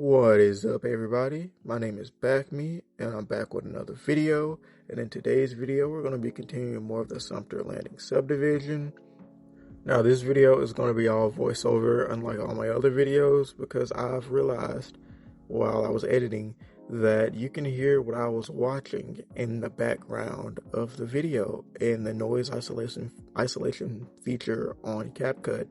What is up, everybody? My name is BackMe, and I'm back with another video. And in today's video, we're going to be continuing more of the Sumter Landing subdivision. Now, this video is going to be all voiceover, unlike all my other videos, because I've realized while I was editing that you can hear what I was watching in the background of the video, and the noise isolation feature on CapCut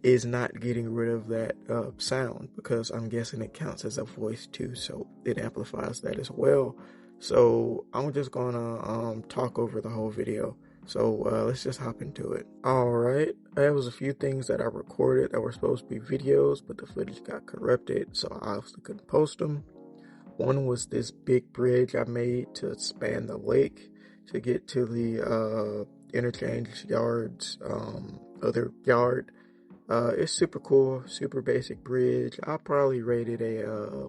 is not getting rid of that sound, because I'm guessing it counts as a voice too, so it amplifies that as well. So I'm just gonna talk over the whole video. So let's just hop into it. Alright, there was a few things that I recorded that were supposed to be videos, but the footage got corrupted, so I obviously couldn't post them. One was this big bridge I made to span the lake to get to the interchange yards, other yard. It's super cool, super basic bridge. I'll probably rate it a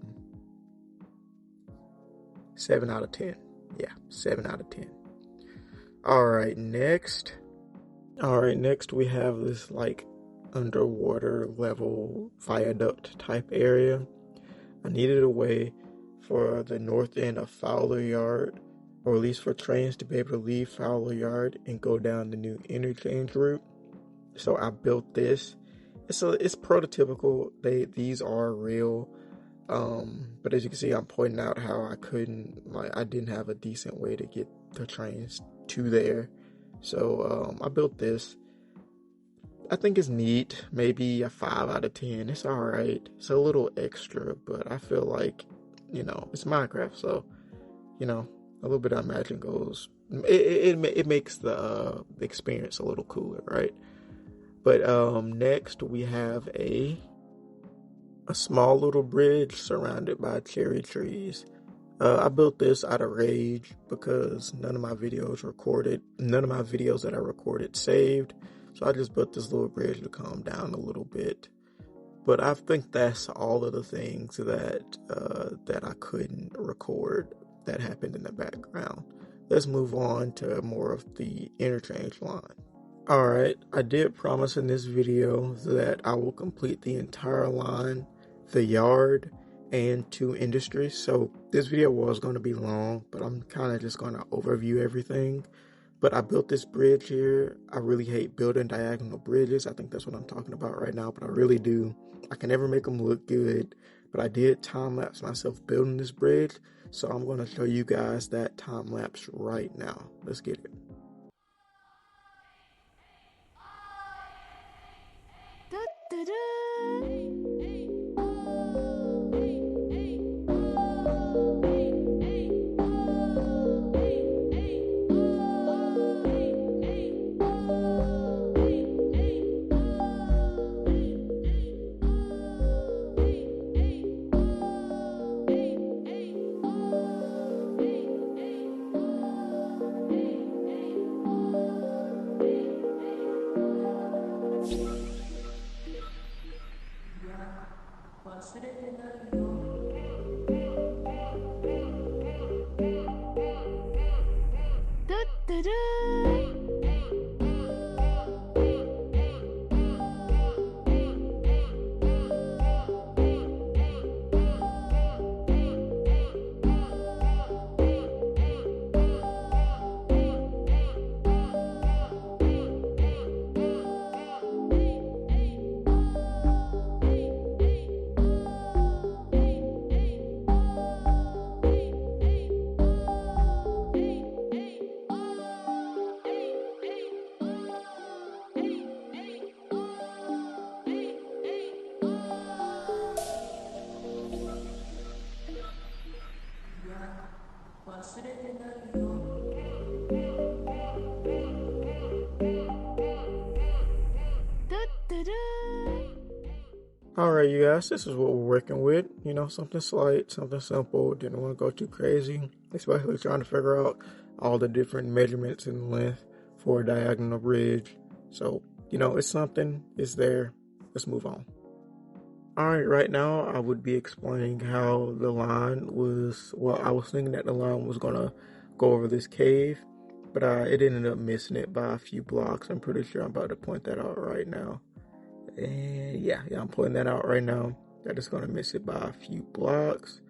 7 out of 10. Yeah, 7 out of 10. Alright, next we have this like underwater level viaduct type area. I needed a way for the north end of Fowler Yard, or at least for trains to be able to leave Fowler Yard and go down the new interchange route. So I built this. It's prototypical. These are real, but as you can see, I'm pointing out how I didn't have a decent way to get the trains to there. So I built this. I think it's neat. Maybe a 5 out of 10. It's all right. It's a little extra, but I feel like, it's Minecraft, so a little bit of magic goes. It makes the experience a little cooler, right? But next we have a small little bridge surrounded by cherry trees. I built this out of rage because none of my videos that I recorded saved. So I just built this little bridge to calm down a little bit. But I think that's all of the things that I couldn't record that happened in the background. Let's move on to more of the interchange line. Alright, I did promise in this video that I will complete the entire line, the yard, and 2 industries. So this video was going to be long, but I'm kind of just going to overview everything. But I built this bridge here. I really hate building diagonal bridges. I think that's what I'm talking about right now, but I really do. I can never make them look good, but I did time-lapse myself building this bridge. So I'm going to show you guys that time-lapse right now. Let's get it. Alright, you guys, this is what we're working with. Something slight, something simple. Didn't want to go too crazy, especially trying to figure out all the different measurements and length for a diagonal bridge. So, it's something, it's there. Let's move on. Alright, right now I would be explaining how the line was, I was thinking that the line was going to go over this cave, but it ended up missing it by a few blocks. I'm pretty sure I'm about to point that out right now. And yeah, I'm pointing that out right now. That is going to miss it by a few blocks.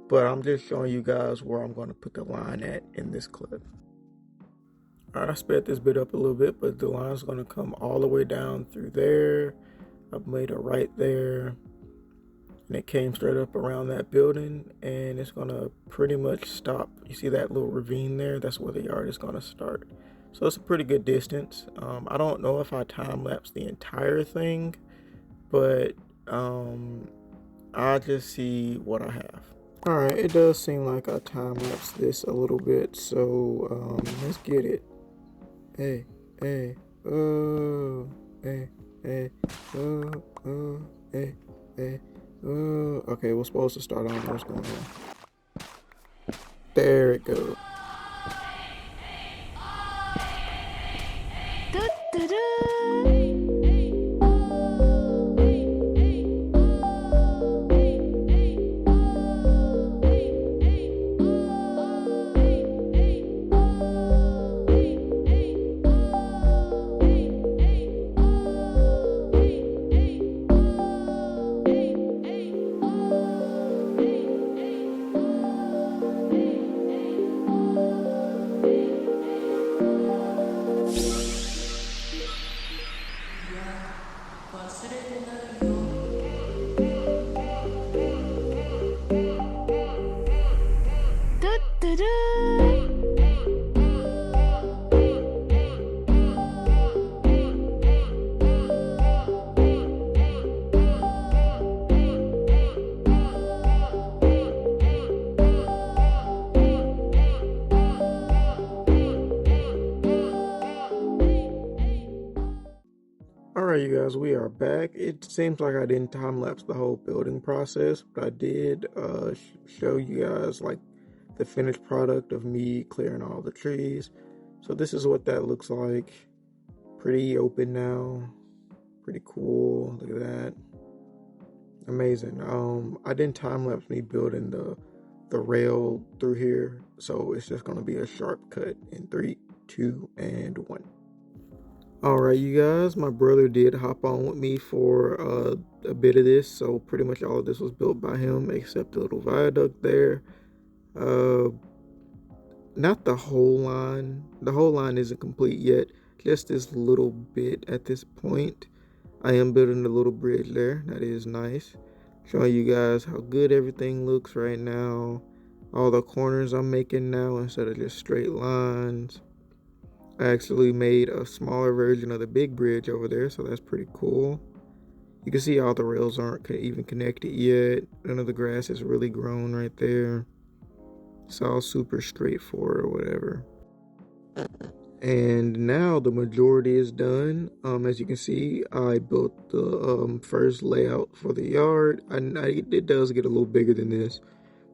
But I'm just showing you guys where I'm going to put the line at in this clip. Alright, I sped this bit up a little bit, but the line's going to come all the way down through there. I've made a right there. And it came straight up around that building, and it's going to pretty much stop. You see that little ravine there? That's where the yard is going to start. So it's a pretty good distance. I don't know if I time-lapse the entire thing, but I'll just see what I have. Alright, it does seem like I time-lapsed this a little bit, so let's get it. Hey, hey, oh, hey, hey, oh, hey, hey, oh. Okay, we're supposed to start on what's going on. There it goes. Alright, you guys, we are back. It seems like I didn't time-lapse the whole building process, but I did show you guys like the finished product of me clearing all the trees. So this is what that looks like. Pretty open now. Pretty cool. Look at that. Amazing. I didn't time-lapse me building the rail through here, so it's just going to be a sharp cut in 3, 2, and 1. Alright, you guys, my brother did hop on with me for a bit of this, so pretty much all of this was built by him except the little viaduct there. Not the whole line. The whole line isn't complete yet, just this little bit at this point. I am building a little bridge there. That is nice. Showing you guys how good everything looks right now. All the corners I'm making now instead of just straight lines. I actually made a smaller version of the big bridge over there, so that's pretty cool. You can see all the rails aren't even connected yet. None of the grass is really grown right there. It's all super straightforward or whatever. And now the majority is done. As you can see, I built the first layout for the yard. It does get a little bigger than this,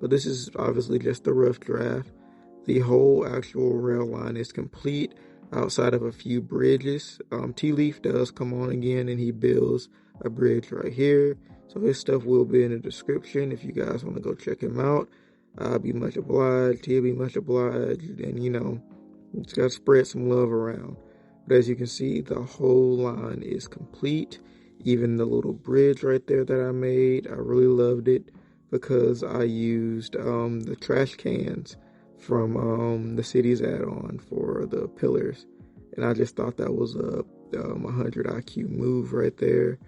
but this is obviously just the rough draft. The whole actual rail line is complete outside of a few bridges. T-Leaf does come on again and he builds a bridge right here. So his stuff will be in the description if you guys want to go check him out. I'll be much obliged. He'll be much obliged. And you know, it's got to spread some love around. But as you can see, the whole line is complete. Even the little bridge right there that I made, I really loved it because I used the trash cans from the city's add-on for the pillars, and I just thought that was a 100 IQ move right there.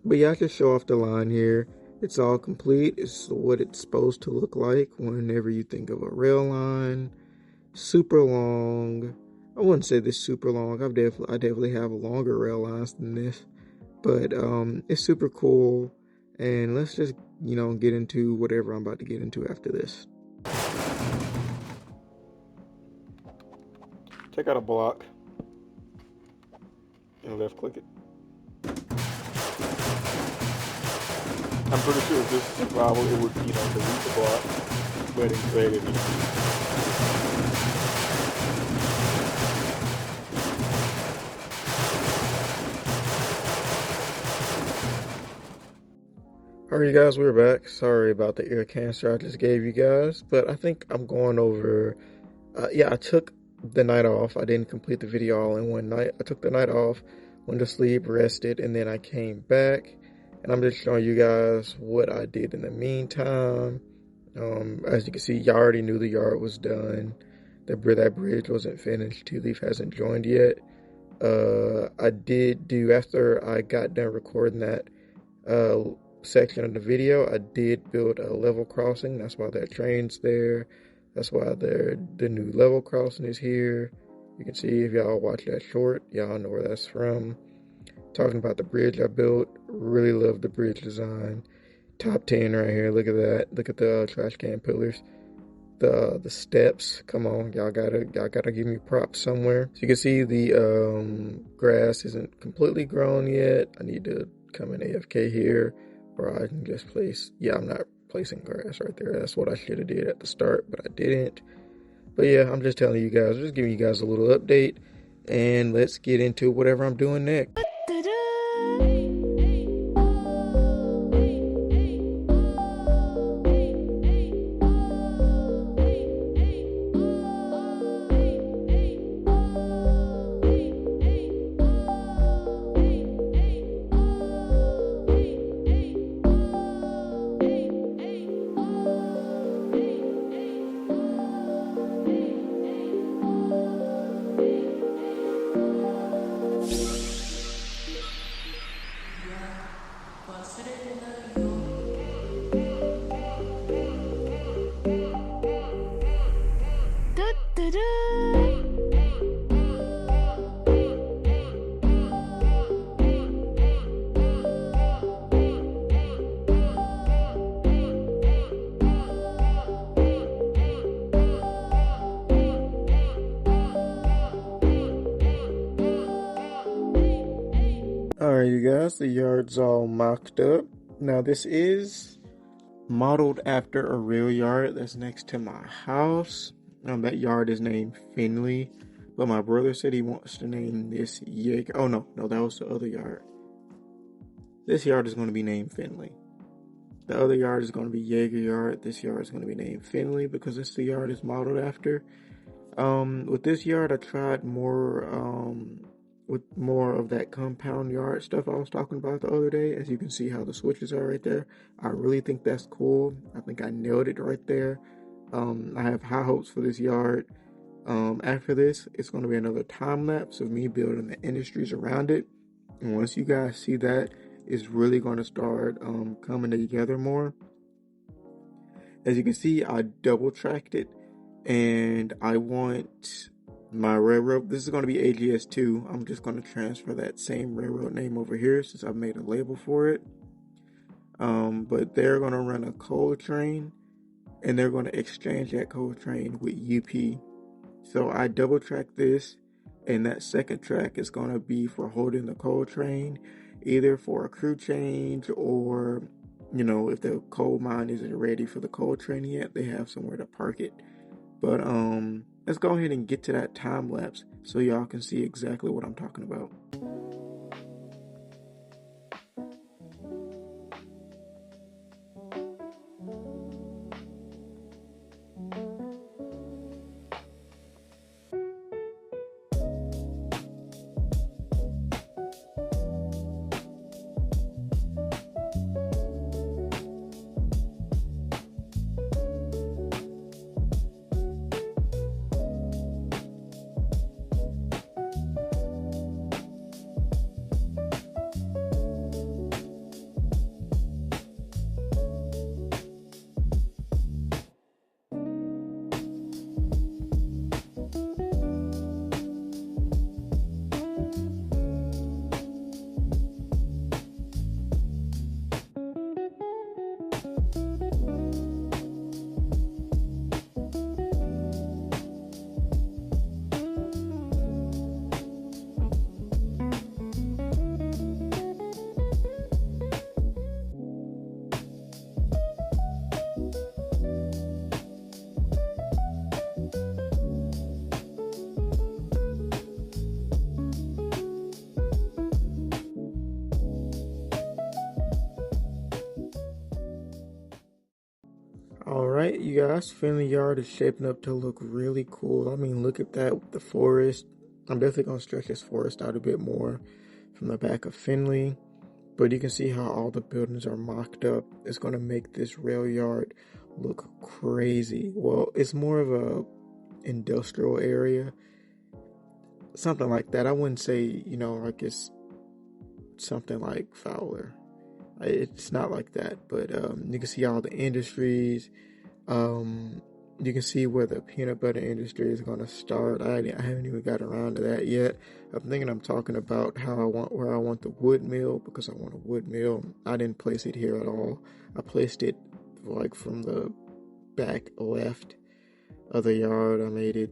But yeah, I can show off the line here. It's all complete. It's what it's supposed to look like whenever you think of a rail line. Super long. I wouldn't say this super long. I definitely have longer rail lines than this, but it's super cool. And let's just, you know, get into whatever I'm about to get into after this. Take out a block and left click it. I'm pretty sure if this is survival, it would, you know, delete the block, but instead it Alright, you guys, we're back. Sorry about the ear cancer I just gave you guys, but I think I'm going over. Yeah, I took the night off. I didn't complete the video all in one night. I took the night off, went to sleep, rested, and then I came back and I'm just showing you guys what I did in the meantime. As you can see, y'all already knew the yard was done. That bridge wasn't finished. Tea Leaf hasn't joined yet. I did do, after I got done recording that section of the video, I did build a level crossing. That's why that train's there. That's why the new level crossing is here. You can see, if y'all watch that short, y'all know where that's from. Talking about the bridge I built. Really love the bridge design. Top 10 right here. Look at that. Look at the trash can pillars. The steps. Come on, y'all gotta give me props somewhere. So you can see the grass isn't completely grown yet. I need to come in AFK here, or I can just place. Yeah, I'm not placing grass right there. That's what I should have did at the start, but I didn't. But yeah, I'm just telling you guys, just giving you guys a little update, and let's get into whatever I'm doing next. Alright, you guys, the yard's all mocked up. Now, this is modeled after a real yard that's next to my house. That yard is named Finley, but my brother said he wants to name this Jaeger. Oh, no, that was the other yard. This yard is going to be named Finley. The other yard is going to be Jaeger yard. This yard is going to be named Finley because it's the yard is modeled after. With this yard, I tried with more of that compound yard stuff I was talking about the other day. As you can see how the switches are right there. I really think that's cool. I think I nailed it right there. I have high hopes for this yard. After this, it's going to be another time lapse of me building the industries around it. And once you guys see that, it's really going to start coming together more. As you can see, I double tracked it, and I want my railroad. This is going to be AGS2. I'm just going to transfer that same railroad name over here since I've made a label for it. But they're going to run a coal train, and they're going to exchange that coal train with UP. So I double tracked this, and that second track is going to be for holding the coal train, either for a crew change or, if the coal mine isn't ready for the coal train yet, they have somewhere to park it. But let's go ahead and get to that time lapse so y'all can see exactly what I'm talking about. Alright, you guys, Finley Yard is shaping up to look really cool. I mean, look at that with the forest. I'm definitely going to stretch this forest out a bit more from the back of Finley. But you can see how all the buildings are mocked up. It's going to make this rail yard look crazy. Well, it's more of a industrial area, something like that. I wouldn't say, like it's something like Fowler. It's not like that, but you can see all the industries. You can see where the peanut butter industry is going to start. I haven't even got around to that yet. I'm talking about where I want the wood mill, because I want a wood mill. I didn't place it here at all. I placed it like from the back left of the yard. I made it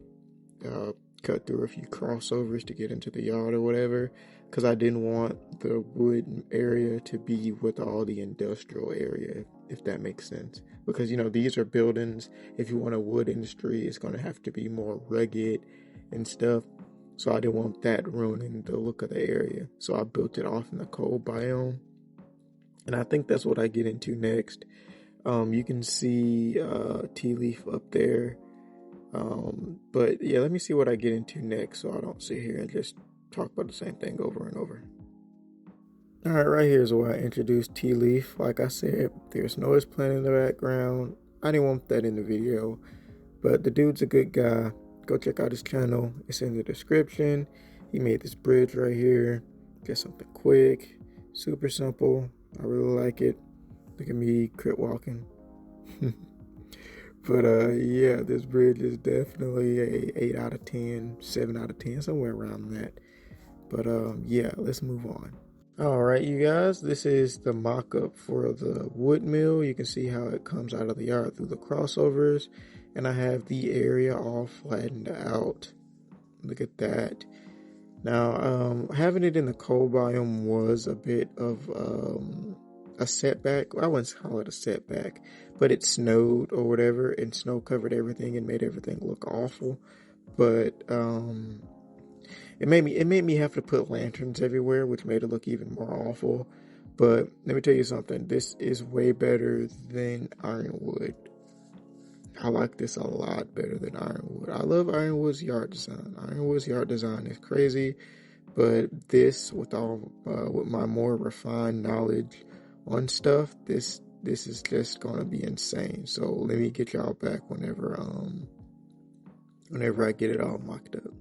cut through a few crossovers to get into the yard or whatever, because I didn't want the wood area to be with all the industrial area, if that makes sense. Because, these are buildings. If you want a wood industry, it's going to have to be more rugged and stuff. So I didn't want that ruining the look of the area. So I built it off in the cold biome. And I think that's what I get into next. You can see tea leaf up there. But yeah, let me see what I get into next, so I don't sit here and just talk about the same thing over and over. Alright, right here is where I introduced Tea Leaf. Like I said, there's noise playing in the background. I didn't want that in the video, but the dude's a good guy. Go check out his channel. It's in the description. He made this bridge right here. Just something quick, super simple. I really like it. Look at me crit walking. But yeah, this bridge is definitely a 8 out of 10, 7 out of 10, somewhere around that. But yeah, let's move on. Alright, you guys, this is the mock-up for the Woodmill. You can see how it comes out of the yard through the crossovers. And I have the area all flattened out. Look at that. Now, having it in the cold biome was a bit of a setback. I wouldn't call it a setback, but it snowed or whatever, and snow covered everything and made everything look awful. But it made me have to put lanterns everywhere, which made it look even more awful. But let me tell you something, this is way better than Ironwood. I like this a lot better than Ironwood. I love Ironwood's yard design. Ironwood's yard design is crazy, but this, with my more refined knowledge on stuff, this is just gonna be insane. So let me get y'all back whenever I get it all mocked up.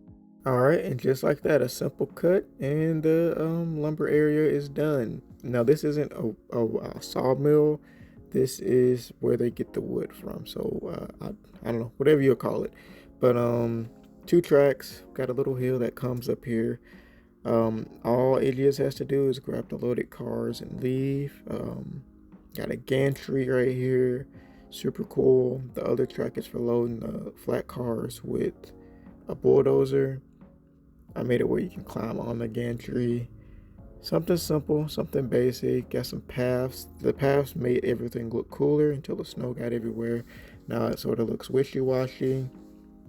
Alright, and just like that, a simple cut, and the lumber area is done. Now this isn't a sawmill. This is where they get the wood from. So I don't know, whatever you'll call it. But 2 tracks, got a little hill that comes up here. All Elias has to do is grab the loaded cars and leave. Got a gantry right here, super cool. The other track is for loading the flat cars with a bulldozer. I made it where you can climb on the gantry. Something simple, something basic. Got some paths. The paths made everything look cooler until the snow got everywhere. Now it sort of looks wishy-washy.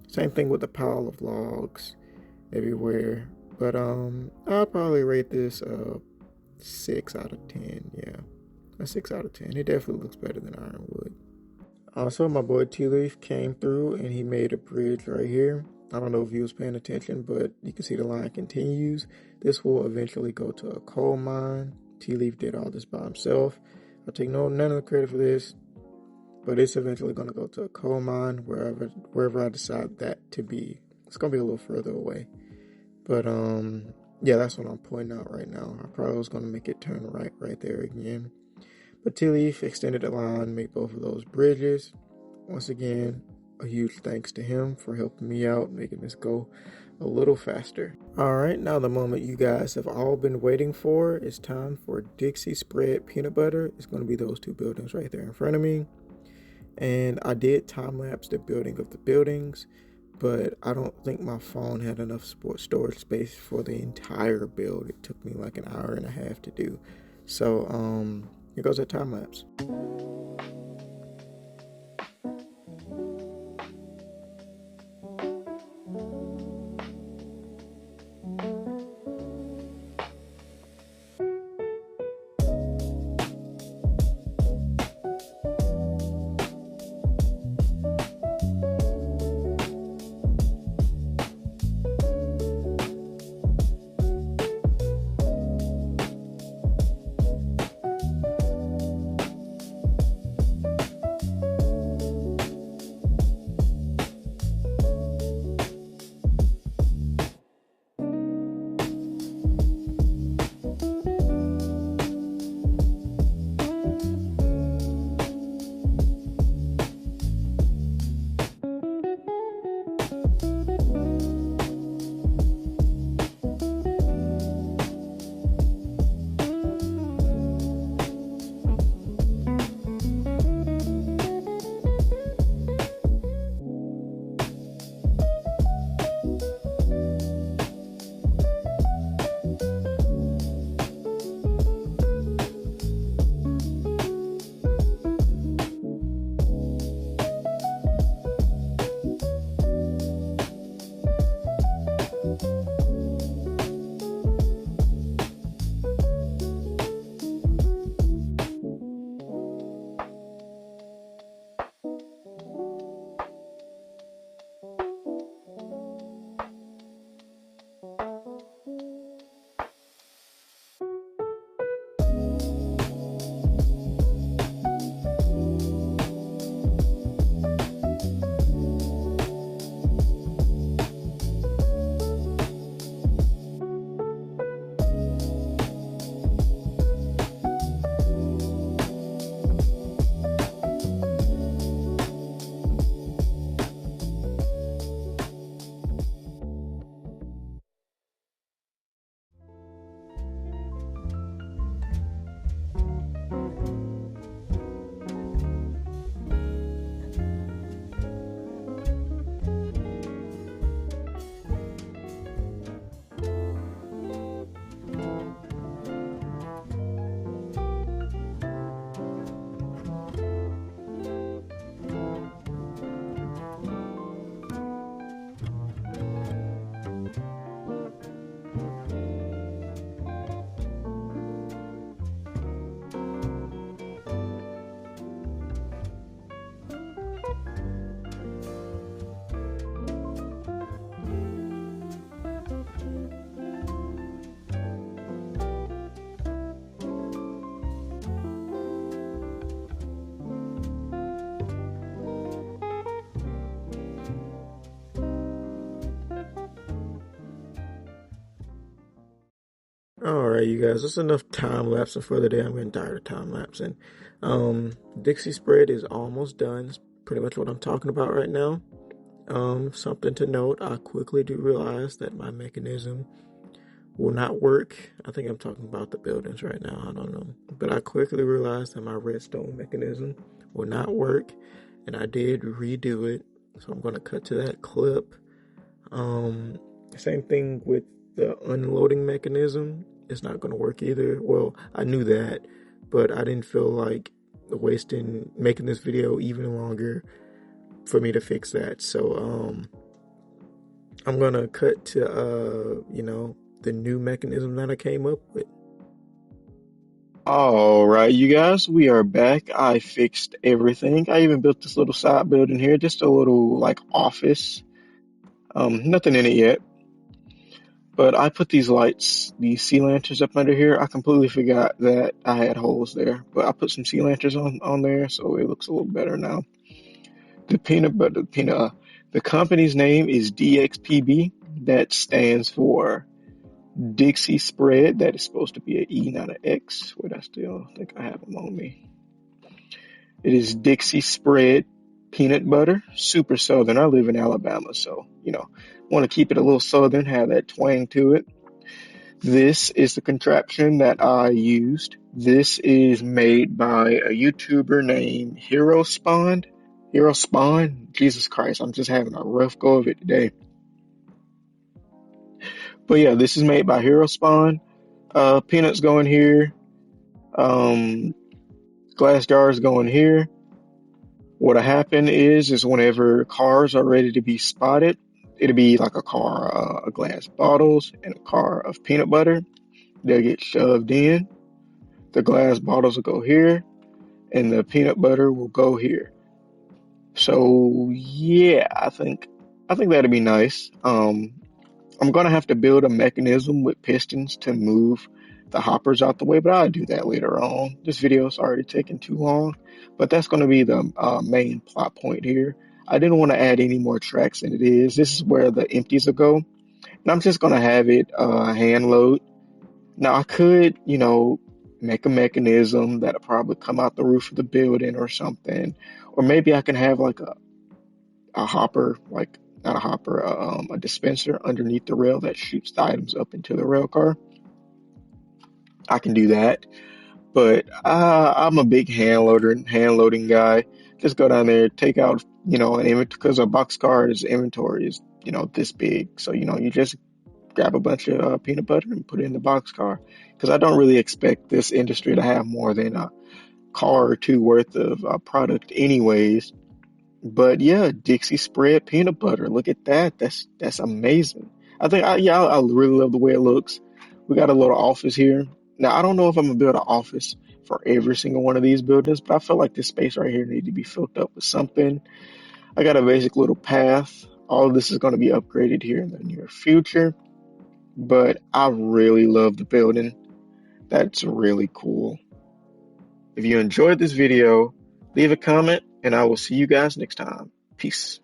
Same thing with the pile of logs everywhere. But I'll probably rate this 6 out of 10. Yeah, a 6 out of 10. It definitely looks better than Ironwood. Also, my boy Tea Leaf came through and he made a bridge right here. I don't know if he was paying attention, but you can see the line continues. This will eventually go to a coal mine. Tea Leaf did all this by himself. I'll take none of the credit for this, but it's eventually going to go to a coal mine wherever I decide that to be. It's going to be a little further away. But yeah, that's what I'm pointing out right now. I probably was going to make it turn right there again. But Tea Leaf extended the line, made both of those bridges. Once again, a huge thanks to him for helping me out, making this go a little faster. Alright, now the moment you guys have all been waiting for. It's time for Dixie Spread peanut butter. It's going to be those 2 buildings right there in front of me. And I did time-lapse the building of the buildings, but I don't think my phone had enough storage space for the entire build. It took me like an hour and a half to do. So here goes that time-lapse. All right, you guys, that's enough time lapsing for the day. I'm getting tired of time lapsing. Dixie Spread is almost done. It's pretty much what I'm talking about right now. Something to note, I quickly do realize that my mechanism will not work. I think I'm talking about the buildings right now. I don't know. But I quickly realized that my redstone mechanism will not work. And I did redo it. So I'm going to cut to that clip. Same thing with the unloading mechanism. It's not going to work either. Well, I knew that. But I didn't feel like making this video even longer for me to fix that. So, I'm going to cut to, the new mechanism that I came up with. All right, you guys, we are back. I fixed everything. I even built this little side building here, just a little like office. Nothing in it yet, but I put these lights, these sea lanterns up under here. I completely forgot that I had holes there, but I put some sea lanterns on there, so it looks a little better now. The company's name is DXPB. That stands for Dixie Spread. That is supposed to be an E, not an X. Wait, I still think I have them on me. It is Dixie Spread peanut butter, super southern. I live in Alabama, so, want to keep it a little southern, have that twang to it. This is the contraption that I used. This is made by a YouTuber named Hero Spawn. Jesus Christ, I'm just having a rough go of it today. But yeah, this is made by Hero Spawn. Peanuts go in here. Glass jars go in here. What'll happen is whenever cars are ready to be spotted, it'll be like a car of glass bottles and a car of peanut butter. They'll get shoved in. The glass bottles will go here, and the peanut butter will go here. So yeah, I think that'd be nice. I'm gonna have to build a mechanism with pistons to move the hoppers out the way, but I'll do that later on. This video is already taking too long, but that's gonna be the main plot point here. I didn't want to add any more tracks than it is. This is where the empties will go, and I'm just gonna have it hand load. Now I could, make a mechanism that'll probably come out the roof of the building or something, or maybe I can have like a hopper, like not a hopper, a dispenser underneath the rail that shoots the items up into the rail car. I can do that, but I'm a big hand loading guy. Just go down there, take out, an inventory, because a boxcar's inventory is, this big. So, you just grab a bunch of peanut butter and put it in the boxcar. Because I don't really expect this industry to have more than a car or two worth of product anyways. But yeah, Dixie Spread peanut butter. Look at that. That's amazing. I think I really love the way it looks. We got a little office here. Now I don't know if I'm gonna build an office for every single one of these buildings, but I feel like this space right here needs to be filled up with something. I got a basic little path. All of this is going to be upgraded here in the near future. But I really love the building. That's really cool. If you enjoyed this video, leave a comment and I will see you guys next time. Peace.